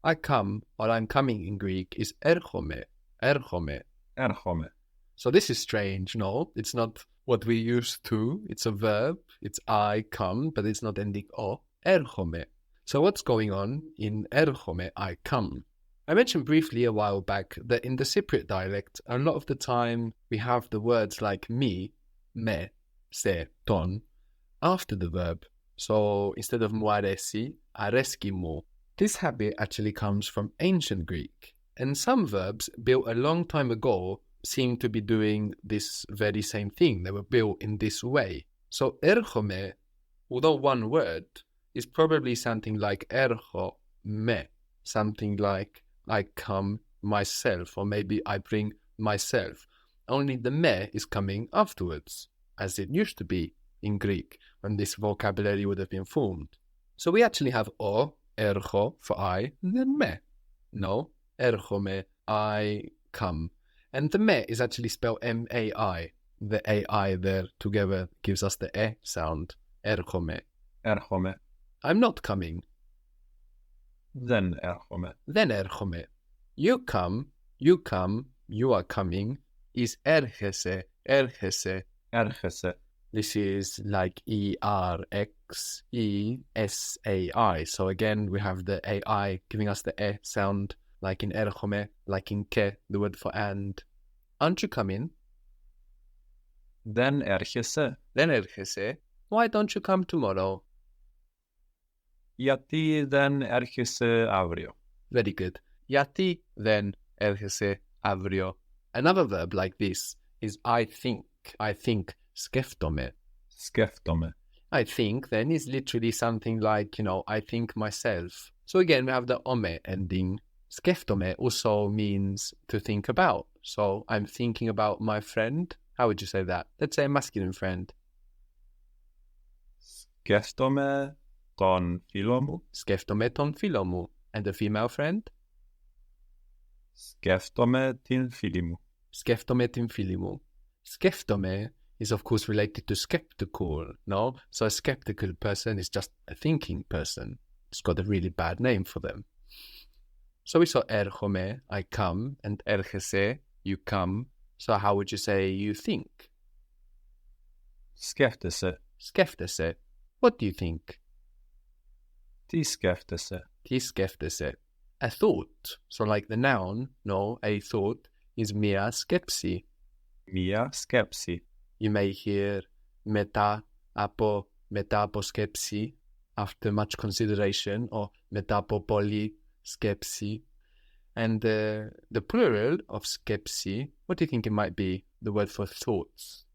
I come or I'm coming in Greek is erchome, erchome. Έρχομαι. So this is strange, no? It's not what we used to. It's a verb. It's I come, but it's not ending o. Erchome. So what's going on in erchome, I come? I mentioned briefly a while back that in the Cypriot dialect, a lot of the time we have the words like me, me, se, ton, after the verb. So instead of mu aresi, areski mu. This habit actually comes from ancient Greek, and some verbs built a long time ago seem to be doing this very same thing. They were built in this way. So erchome, although one word, is probably something like ercho me, something like I come myself, or maybe I bring myself. Only the me is coming afterwards, as it used to be in Greek, when this vocabulary would have been formed. So we actually have o, ercho, for I, and then me. No, erchome, I come. And the me is actually spelled M-A-I. The A-I there together gives us the E sound. Erchome. Έρχομαι. I'm not coming. Δεν έρχομαι. Then erchome. You come, you are coming, is erchese, erchese. Έρχεσαι. This is like E-R-X-E-S-A-I. So again, we have the A-I giving us the E sound, like in erchome, like in ke, the word for and. Aren't you coming? Δεν έρχεσαι. Then erchese. Why don't you come tomorrow? Γιατί δεν έρχεσαι αύριο. Very good. Yati then erchese avrio. Another verb like this is I think. I think. Skeftome. Σκέφτομαι. I think then is literally something like, I think myself. So again, we have the ome ending. Skeftome also means to think about. So I'm thinking about my friend. How would you say that? Let's say a masculine friend. Σκέφτομαι τον φίλο μου. Skeftome ton philo mu. And a female friend? Σκέφτομαι την φίλη μου. Skeftome tin phili mu. Skeftome is of course related to skeptical, no? So a skeptical person is just a thinking person. It's got a really bad name for them. So we saw erchome, I come, and erchese, you come. So how would you say you think? Σκέφτεσαι. Skeftese. What do you think? Τι σκέφτεσαι. Τι skeftese. A thought. So like the noun, no, a thought is mia skepsi. Μία σκέψη. You may hear μετά από σκέψη, after much consideration, or μετά από πολλή σκέψη. And the plural of skepsi, what do you think it might be? The word for thoughts.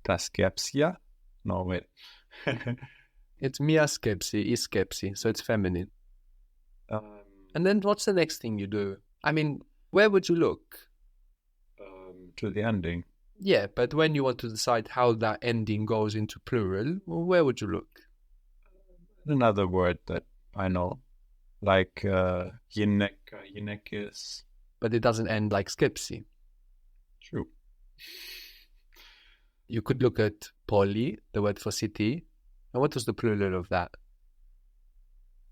Τα σκέψια. No, wait. It's mia skepsi, is skepsi, so it's feminine. And then what's the next thing you do? I mean, where would you look? To the ending. Yeah, but when you want to decide how that ending goes into plural, well, where would you look? Another word that I know. Like γυναίκα, γυναίκες. But it doesn't end like skepsi. True. You could look at poli, the word for city. And what was the plural of that?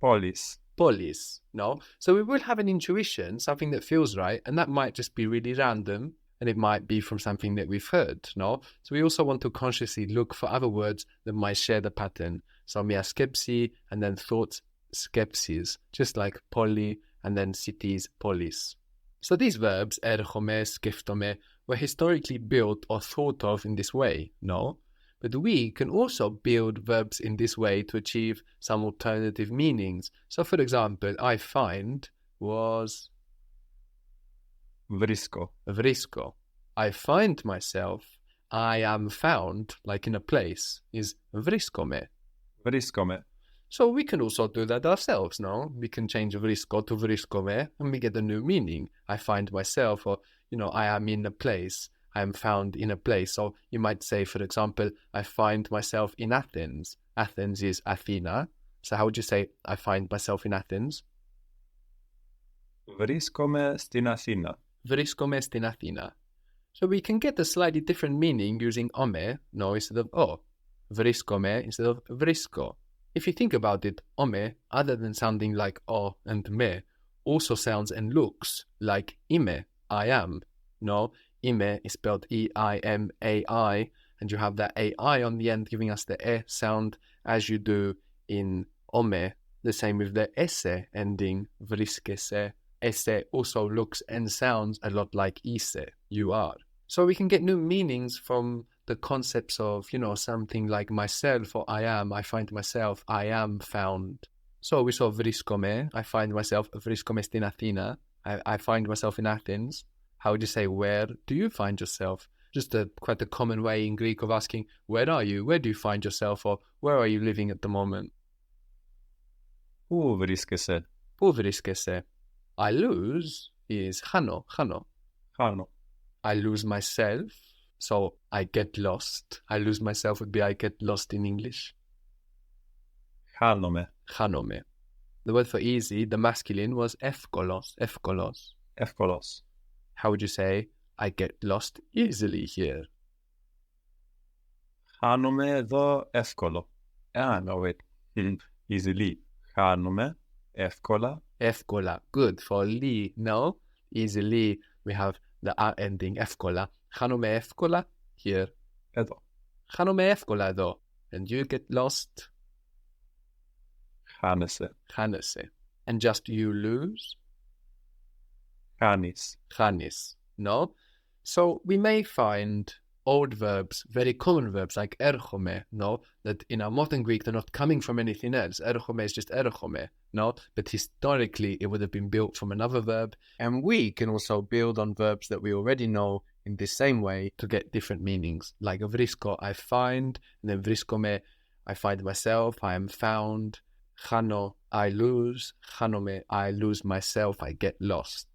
Πόλεις. Polis, no? So we will have an intuition, something that feels right, and that might just be really random, and it might be from something that we've heard, no? So we also want to consciously look for other words that might share the pattern. So mia skepsi, and then thoughts, skepsis, just like poli, and then cities, polis. So these verbs, erchome, skeftome, were historically built or thought of in this way, no? But we can also build verbs in this way to achieve some alternative meanings. So for example, I find was Βρίσκω. vrisco. I find myself, I am found, like in a place, is vriskome. Βρίσκομαι. So we can also do that ourselves, no? We can change vrisko to vriskome and we get a new meaning. I find myself, or, I am in a place. I am found in a place. So you might say, for example, I find myself in Athens. Athens is Athena. So how would you say, I find myself in Athens? Βρίσκομαι στην Αθήνα. Vriskome στην Athena. So we can get a slightly different meaning using ome, no, instead of o. Vriskome instead of vrisko. If you think about it, ome, other than sounding like o and me, also sounds and looks like ime, I am. No, ime is spelled E-I-M-A-I, and you have that A-I on the end giving us the e sound as you do in ome. The same with the ese ending, vriskese. Ese also looks and sounds a lot like ise, you are. So we can get new meanings from the concepts of, something like myself or I am, I find myself, I am found. So we saw vriskome, I find myself, vriskome στην Athena, I find myself in Athens. How would you say, where do you find yourself? Just quite a common way in Greek of asking, where are you? Where do you find yourself? Or where are you living at the moment? Πού βρίσκεσαι? Πού βρίσκεσαι? I lose is χάνω. Χάνω. I lose myself, so I get lost. I lose myself would be I get lost in English. Χάνομαι. Χάνομαι. The word for easy, the masculine was εύκολος. Εύκολος. How would you say, I get lost easily here? Χάνομαι εδώ εύκολο. No, wait. Easily. Χάνομαι εύκολα. Εύκολα. Good. For li, no. Easily, we have the a ending, εύκολα. Χάνομαι εύκολα here. Εδώ. Χάνομαι εύκολα εδώ. And you get lost. Χάνεσαι. Χάνεσαι. And just you lose. Χάνεις. Χάνεις. No? So we may find old verbs, very common verbs like έρχομαι, no? That in our modern Greek, they're not coming from anything else. Έρχομαι is just έρχομαι, no? But historically, it would have been built from another verb. And we can also build on verbs that we already know in the same way to get different meanings. Like βρίσκω, I find, and then βρίσκομαι, I find myself, I am found. Χάνω, I lose. Χάνομαι, I lose myself, I get lost.